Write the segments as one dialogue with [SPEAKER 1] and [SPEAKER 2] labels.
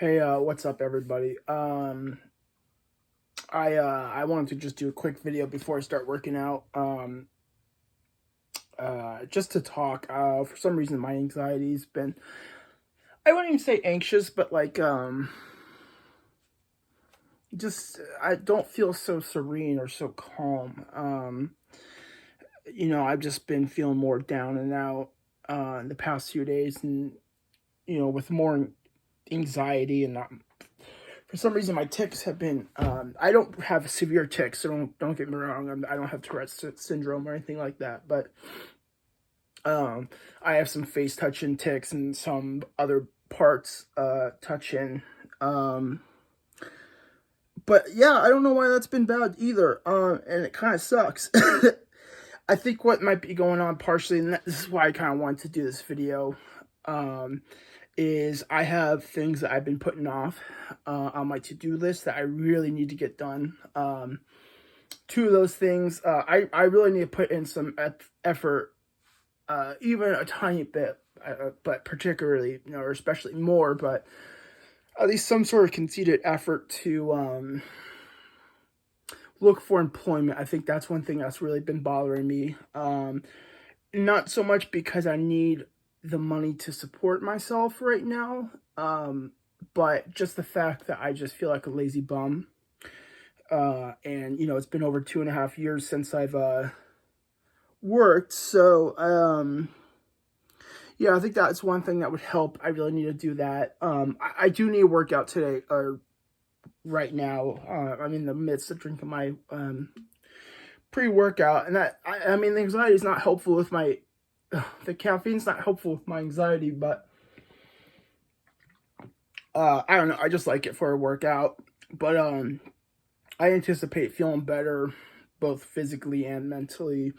[SPEAKER 1] Hey, what's up, everybody? I wanted to just do a quick video before I start working out. Just to talk. For some reason, my anxiety's been, I wouldn't even say anxious, but like, just I don't feel so serene or so calm. I've just been feeling more down and out in the past few days, and with more anxiety and for some reason my tics have been I don't have severe tics, so don't get me wrong. I don't have Tourette's syndrome or anything like that, but I have some face touching tics and some other parts touching. But yeah, I don't know why that's been bad either, and it kind of sucks. I think what might be going on partially, and this is why I kind of wanted to do this video, is I have things that I've been putting off on my to-do list that I really need to get done. Two of those things, I really need to put in some effort, even a tiny bit, but particularly, or especially more, but at least some sort of conceited effort to look for employment. I think that's one thing that's really been bothering me. Not so much because I need the money to support myself right now, but just the fact that I just feel like a lazy bum. And it's been over 2.5 years since I've worked, so yeah, I think that's one thing that would help. I really need to do that. I do need a workout today, or right now. I'm in the midst of drinking my pre-workout, and I mean, the anxiety is not helpful with my the caffeine's not helpful with my anxiety, but I don't know, I just like it for a workout. But I anticipate feeling better both physically and mentally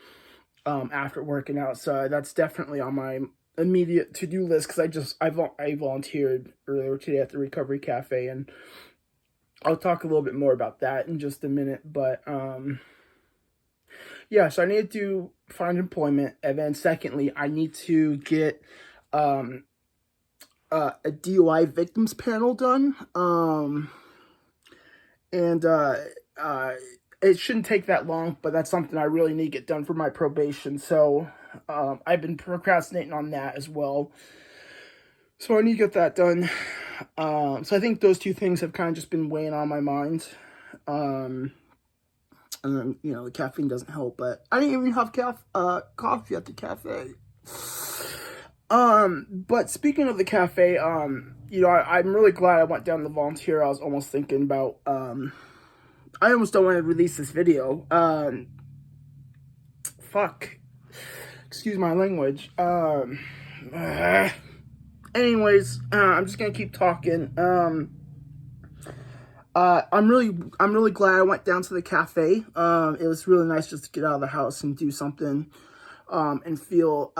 [SPEAKER 1] after working out, so that's definitely on my immediate to-do list, because I volunteered earlier today at the Recovery Cafe, and I'll talk a little bit more about that in just a minute. But yeah, so I need to find employment, and then secondly, I need to get a DUI victims panel done. And it shouldn't take that long, but that's something I really need to get done for my probation. So I've been procrastinating on that as well. So I need to get that done. So I think those two things have kind of just been weighing on my mind. And then, the caffeine doesn't help, but I didn't even have coffee at the cafe. But speaking of the cafe, I'm really glad I went down to volunteer. I was almost thinking about, I almost don't want to release this video. Fuck. Excuse my language. Anyways, I'm just gonna keep talking. I'm really glad I went down to the cafe. It was really nice just to get out of the house and do something, and feel,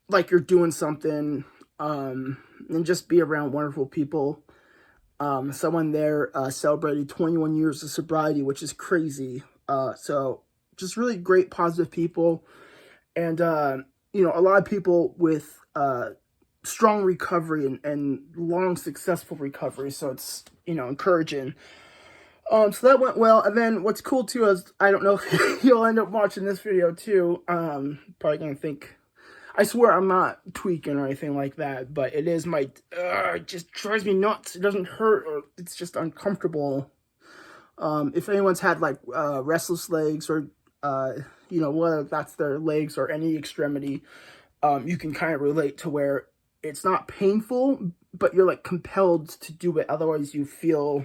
[SPEAKER 1] like you're doing something, and just be around wonderful people. Someone there, celebrated 21 years of sobriety, which is crazy. So just really great, positive people. And, a lot of people with, strong recovery and long successful recovery, so it's encouraging. So that went well. And then what's cool too is, I don't know if you'll end up watching this video too, probably gonna think, I swear I'm not tweaking or anything like that, but it is my it just drives me nuts. It doesn't hurt, or it's just uncomfortable. If anyone's had like restless legs, or whether that's their legs or any extremity, you can kind of relate to where it's not painful, but you're like compelled to do it. Otherwise, you feel,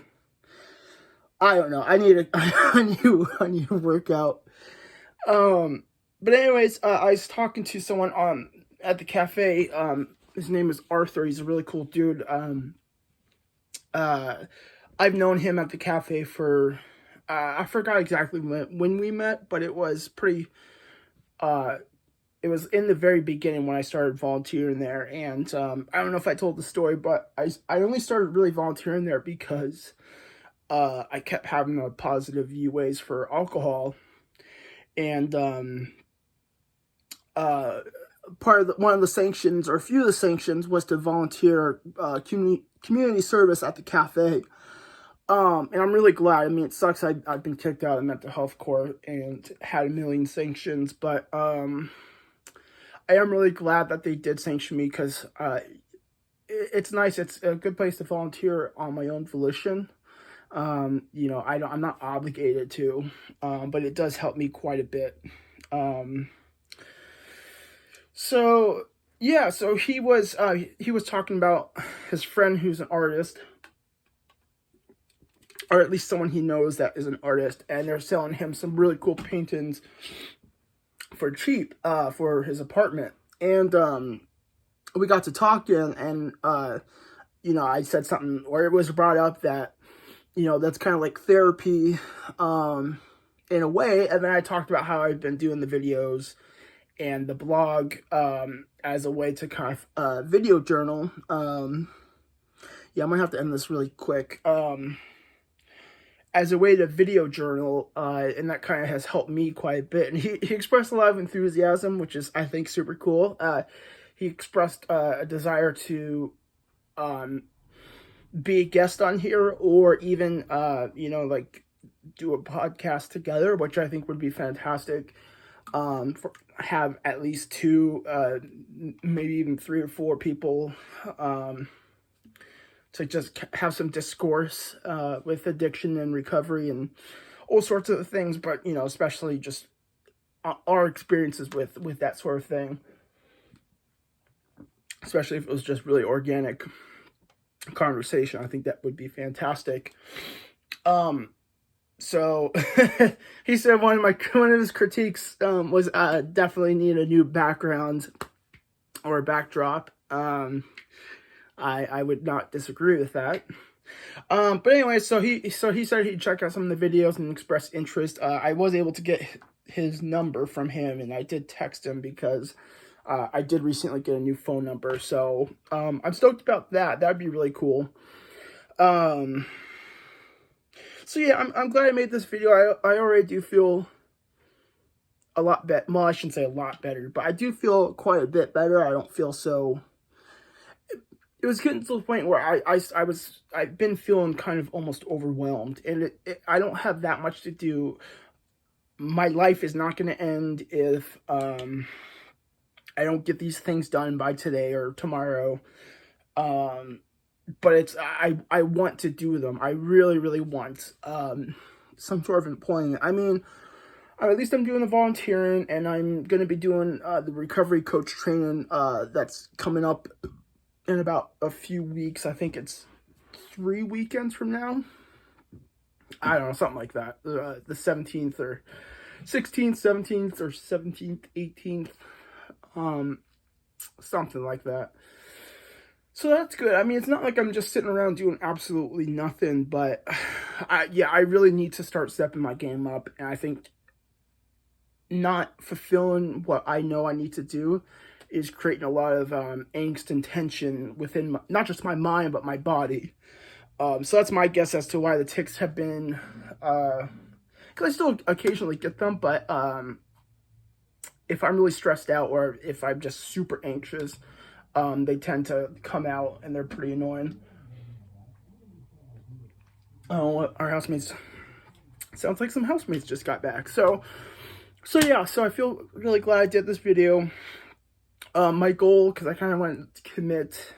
[SPEAKER 1] I don't know. I need a new workout. But anyways, I was talking to someone at the cafe. His name is Arthur. He's a really cool dude. I've known him at the cafe for, I forgot exactly when we met, but it was pretty, it was in the very beginning when I started volunteering there. And I don't know if I told the story, but I only started really volunteering there because I kept having a positive UAs for alcohol. And one of the sanctions, or a few of the sanctions, was to volunteer community service at the cafe. And I'm really glad. I mean, it sucks I've been kicked out of mental health court and had a million sanctions, but I am really glad that they did sanction me, because it's nice. It's a good place to volunteer on my own volition. You know, I'm not obligated to, but it does help me quite a bit. So yeah, so he was talking about his friend who's an artist, or at least someone he knows that is an artist, and they're selling him some really cool paintings for cheap, for his apartment. And we got to talking, and you know, I said something, or it was brought up that, you know, that's kind of like therapy, in a way. And then I talked about how I've been doing the videos and the blog, as a way to kind of video journal. Yeah, I'm gonna have to end this really quick. As a way to video journal, and that kind of has helped me quite a bit. And he expressed a lot of enthusiasm, which is, I think, super cool. He expressed a desire to be a guest on here, or even, you know, like, do a podcast together, which I think would be fantastic. Have at least 2, maybe even 3 or 4 people, to just have some discourse with addiction and recovery and all sorts of things, but, you know, especially just our experiences with that sort of thing, especially if it was just really organic conversation. I think that would be fantastic. So he said one of his critiques was definitely need a new background or a backdrop. I would not disagree with that. But anyway, so he said he'd check out some of the videos and express interest. I was able to get his number from him, and I did text him, because I did recently get a new phone number. So I'm stoked about that. That'd be really cool. So yeah, I'm glad I made this video. I already do feel a lot better. Well, I shouldn't say a lot better, but I do feel quite a bit better. I don't feel so... It was getting to the point where I've been feeling kind of almost overwhelmed, and I don't have that much to do. My life is not going to end if I don't get these things done by today or tomorrow. But it's, I want to do them. I really, really want some sort of employment. I mean, at least I'm doing the volunteering, and I'm going to be doing the recovery coach training that's coming up in about a few weeks. I think it's 3 weekends from now. I don't know, something like that. The 17th or 16th, 17th, or 17th, 18th. Something like that. So that's good. I mean, it's not like I'm just sitting around doing absolutely nothing, but I really need to start stepping my game up. And I think not fulfilling what I know I need to do is creating a lot of angst and tension within not just my mind, but my body. So that's my guess as to why the tics have been, because I still occasionally get them, but if I'm really stressed out, or if I'm just super anxious, they tend to come out, and they're pretty annoying. Oh, our housemates, sounds like some housemates just got back. So yeah, so I feel really glad I did this video. My goal, because I kind of want to commit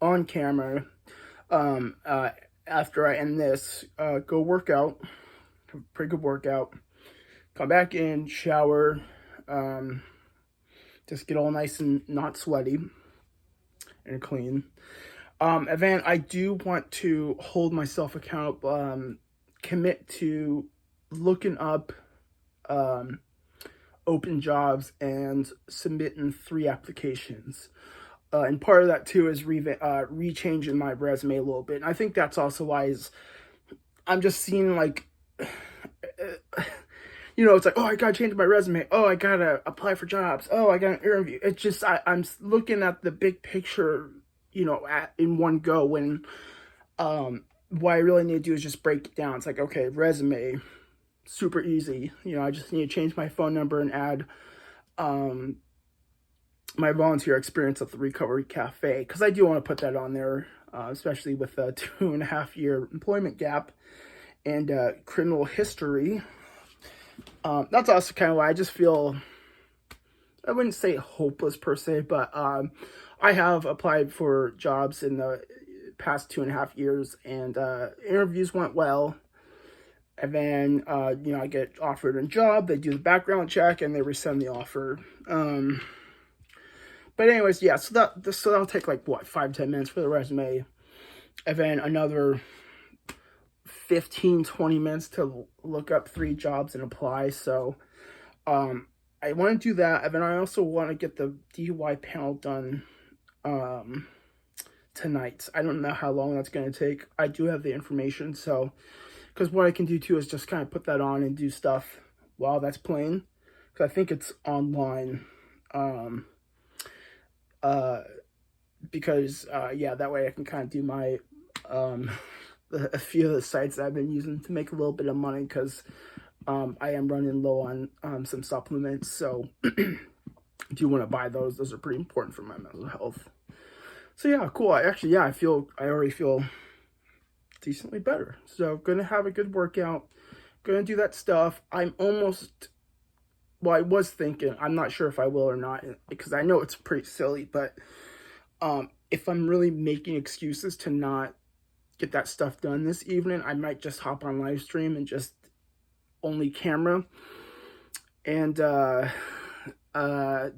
[SPEAKER 1] on camera, after I end this, go work out, pretty good workout, come back in, shower, just get all nice and not sweaty and clean. And then I do want to hold myself accountable, commit to looking up open jobs and submitting 3 applications. And part of that too is rechanging my resume a little bit. And I think that's also why I'm just seeing, like, you know, it's like, oh, I gotta change my resume. Oh, I gotta apply for jobs. Oh, I got an interview. It's just, I'm looking at the big picture, you know, in one go, when what I really need to do is just break it down. It's like, okay, resume, super easy. You know, I just need to change my phone number and add my volunteer experience at the Recovery Cafe, because I do want to put that on there, especially with a 2.5 year employment gap and criminal history. That's also kind of why I just feel, I wouldn't say hopeless per se, but I have applied for jobs in the past 2.5 years, and interviews went well. And then, I get offered a job, they do the background check, and they rescind the offer. But anyways, yeah, so that'll take like, what, 5-10 minutes for the resume. And then another 15-20 minutes to look up 3 jobs and apply. So, I want to do that. And then I also want to get the DUI panel done tonight. I don't know how long that's going to take. I do have the information, so, because what I can do too is just kind of put that on and do stuff while that's playing, because I think it's online. Because that way I can kind of do my a few of the sites that I've been using to make a little bit of money, because I am running low on some supplements. So do you want to buy those? Those are pretty important for my mental health. So yeah, cool. I already feel decently better. So gonna have a good workout, gonna do that stuff. I was thinking, I'm not sure if I will or not, because I know it's pretty silly, but if I'm really making excuses to not get that stuff done this evening, I might just hop on live stream and just only camera and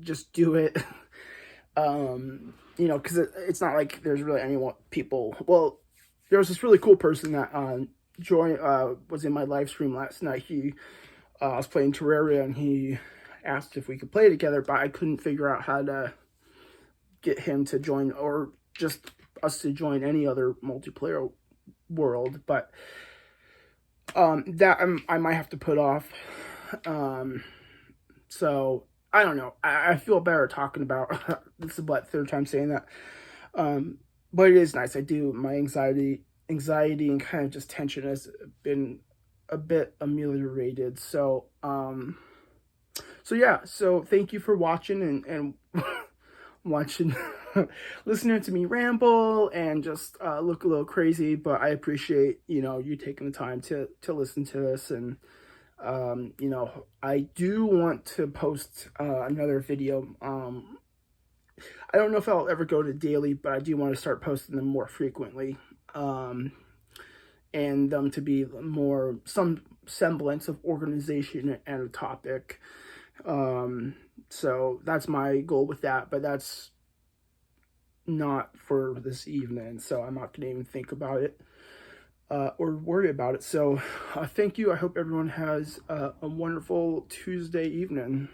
[SPEAKER 1] just do it. Because it's not like there's really people. Well, there was this really cool person that was in my live stream last night. He was playing Terraria, and he asked if we could play together, but I couldn't figure out how to get him to join, or just us to join any other multiplayer world. But that I might have to put off. So I don't know. I feel better talking about this is what, 3rd time saying that. But it is nice. My anxiety and kind of just tension has been a bit ameliorated. So yeah. So thank you for watching and watching, listening to me ramble and just look a little crazy. But I appreciate, you taking the time to listen to this. And I do want to post another video. I don't know if I'll ever go to daily, but I do want to start posting them more frequently, and them to be some semblance of organization and a topic. So that's my goal with that, but that's not for this evening, so I'm not gonna even think about it or worry about it. So thank you. I hope everyone has a wonderful Tuesday evening.